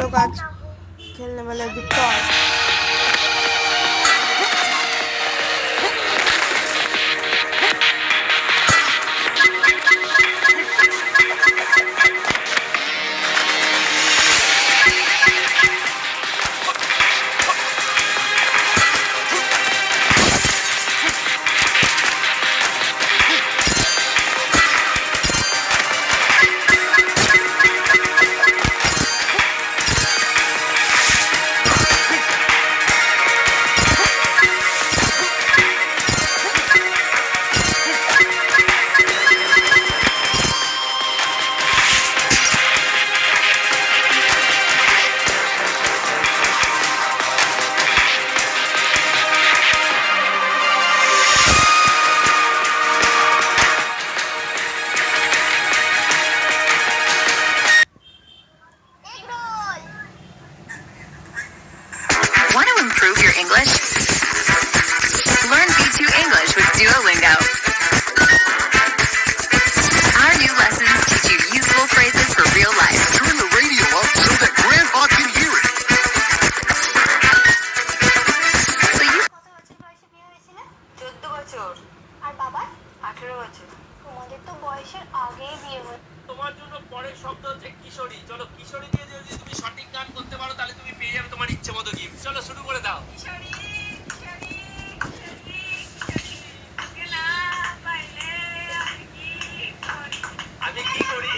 बड़ो काज खेलने वाले दिखता है। Want to improve your English? Learn B2 English with Duolingo. Our new lessons teach you useful phrases for real life. Turn the radio up so that Grandpa can hear it. So you কত বছর বয়সে বিয়ে হয়েছিল? 14 বছর। আর বাবার? 18 বছর। তোমাদের তো বয়সের আগেই বিয়ে হয়েছে। তোমার জন্য পরের শব্দ হচ্ছে কিশোরী। চলো কিশোরী দিয়ে যদি তুমি সঠিক গান করতে পারো তাহলে তুমি পেয়ে যাবে তোমার ইচ্ছে মতো গিফট। চলো শুরু করে দাও। কিশোরী, কিশোরী, কিশোরী, কিশোরী, তোকে না পাইলে আমি কি করি? আমি কি করি?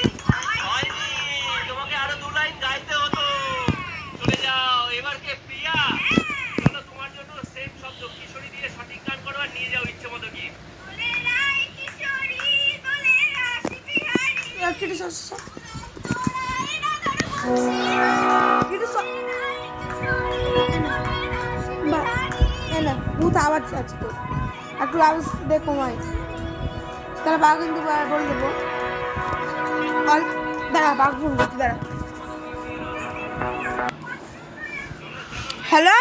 হয়নি। তোমাকে আরো 2 লাইন গাইতে হতো। চলে যাও। এবার কে প্রিয়া? চলো তোমার জন্য সেম শব্দ কিশোরী দিয়ে সঠিক গান করো আর নিয়ে যাও ইচ্ছে মতো গিফট। বলে রাই কিশোরী, বলে রাশি বিহারী, यार किटी सो তোরাই না ধরে বলছি। किटी सो কিশোরী, बा है ना बहुत आवाज আছে তো একটু আওয়াজ দেখো ভাই তারা বাঘ কিন্তু বল দেবো অল দাঁড়া বাঘ ফোন করতে দাঁড়া হ্যালো